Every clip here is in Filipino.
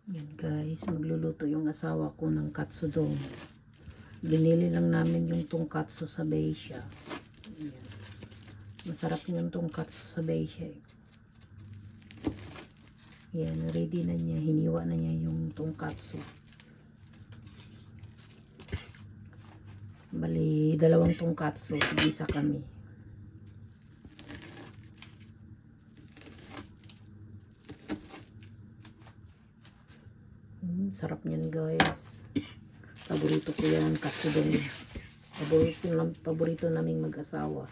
Yan guys, magluluto yung asawa ko ng katsudon. Binili lang namin yung tongkatsu sa Beisha. Yan. Masarap yung tongkatsu sa Beisha. Yan, ready na niya. Hiniwa na niya yung tongkatsu. Bali, 2 tongkatsu. Isa kami. Sarap niyan guys. Paborito ko yan ang katsudon. Paborito naming mag-asawa.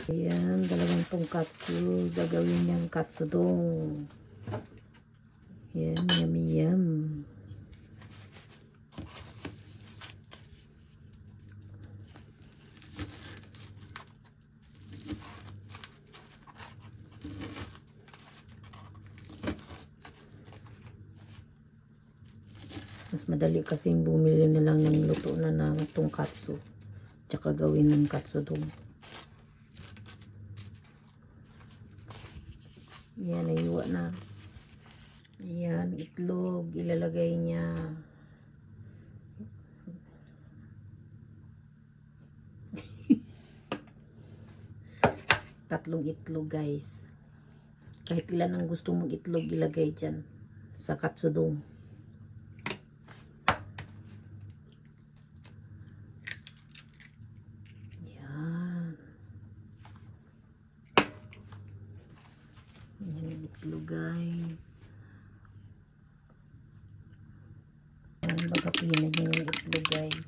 Ayan, 2 tongkatsu. Gagawin niyang katsudon. Ayan, yummy yum. Mas madali kasing bumili na lang ng luto na ng tongkatsu. Tsaka gawin ng katsudon. Yan, naiwa na. Ayan, itlog. Ilalagay niya. Tatlong itlog guys. Kahit ilan ang gusto mong itlog ilagay dyan sa katsudon. Yan itlog guys. Yan, bagapin na niya yung itlog guys.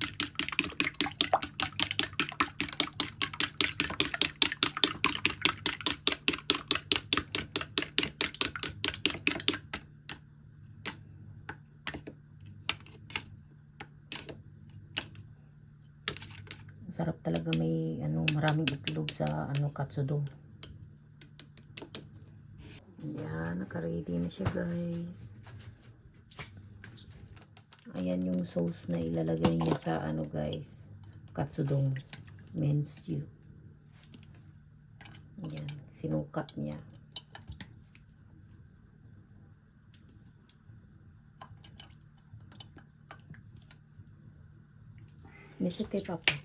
Sarap talaga may maraming itlog sa katsudon. Ayan, naka-ready na siya guys. Ayan yung sauce na ilalagay niya sa guys, katsudon main stew. Ayan, sinukat niya. Miso kay Papa.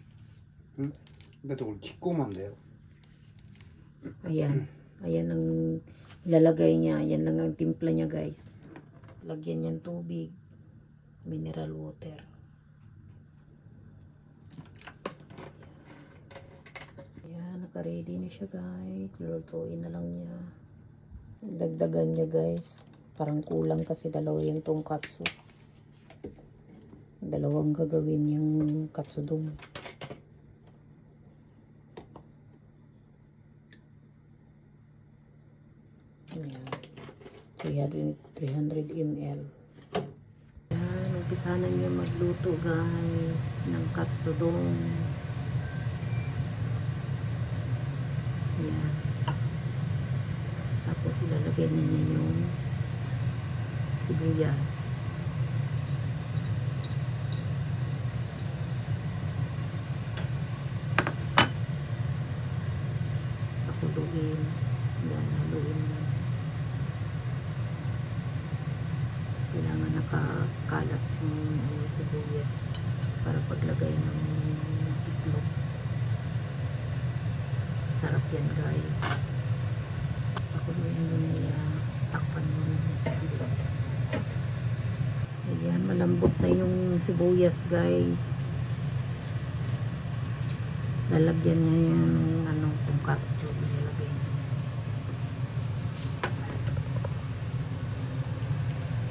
Dito ko kikkuman dayo. Ayan. Ayan ang ilalagay niya. Ayan lang ang timpla niya guys. Lagyan niyan tubig. Mineral water. Ayan. Naka-ready na siya guys. Lulutuin na lang niya. Dagdagan niya guys. Parang kulang kasi 2 yung tongkatsu. 2 gagawin yung katsudon. Ayan, 300 ml. Ayan, umpisa na niya magluto guys ng katsudon. Ayan. Tapos ilalagay na niya yung sibuyas. Pakuluin. Ayan, haluin na. Kailangan nakakalat yung sibuyas para paglagay ng itlog. Sarap yan guys. Pakuluin mo na yan. Takpan mo na yung sibuyas. Ayan, malambot na yung sibuyas guys. Lalagyan niya yung tongkatsu. Ilalagay niya.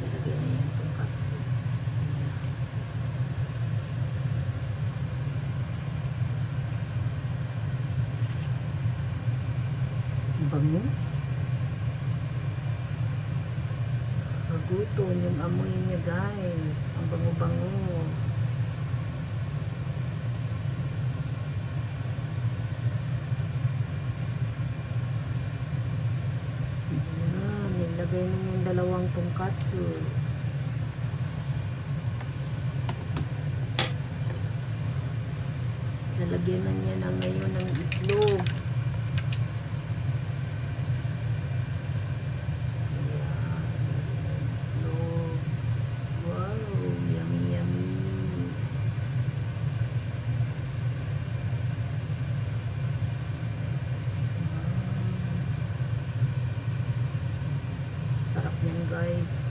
Ilalagay na yung tongkatsu. Bango. Magutom yung amoy niya guys. Ang bango-bango. Nilagay na yung 2 tongkatsu. Lalagyan na niya na ngayon ng itlog. guys.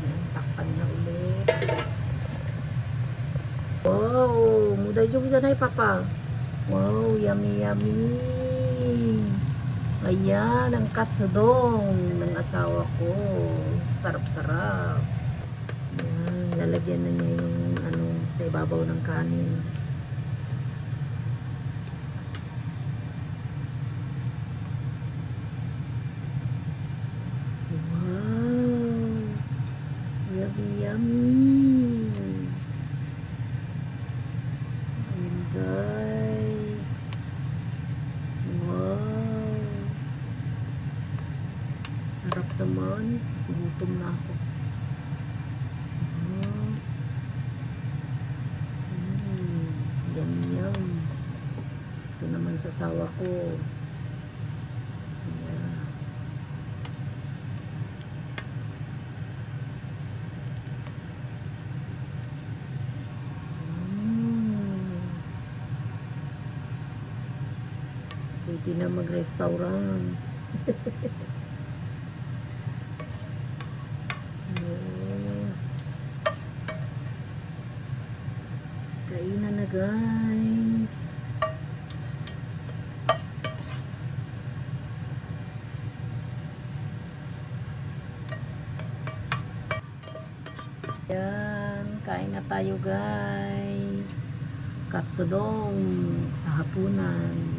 Ayan, takpan na ulit. Wow, muday yung dyan ay papa. Wow, yummy yummy. Ayan, ang katsudong ng asawa ko. Sarap-sarap. Ayan, lalagyan na niya yung ano, sa ibabaw ng kanin. Wow, yummy yummy. Ayan guys. Wow. Sarap naman. Gutom na ako. Yum yum. Ito naman sa sawa ko. Yeah. Pwede na mag-restaurant. Kainan na guys. Yan, kain na tayo guys. Katsudong sa hapunan.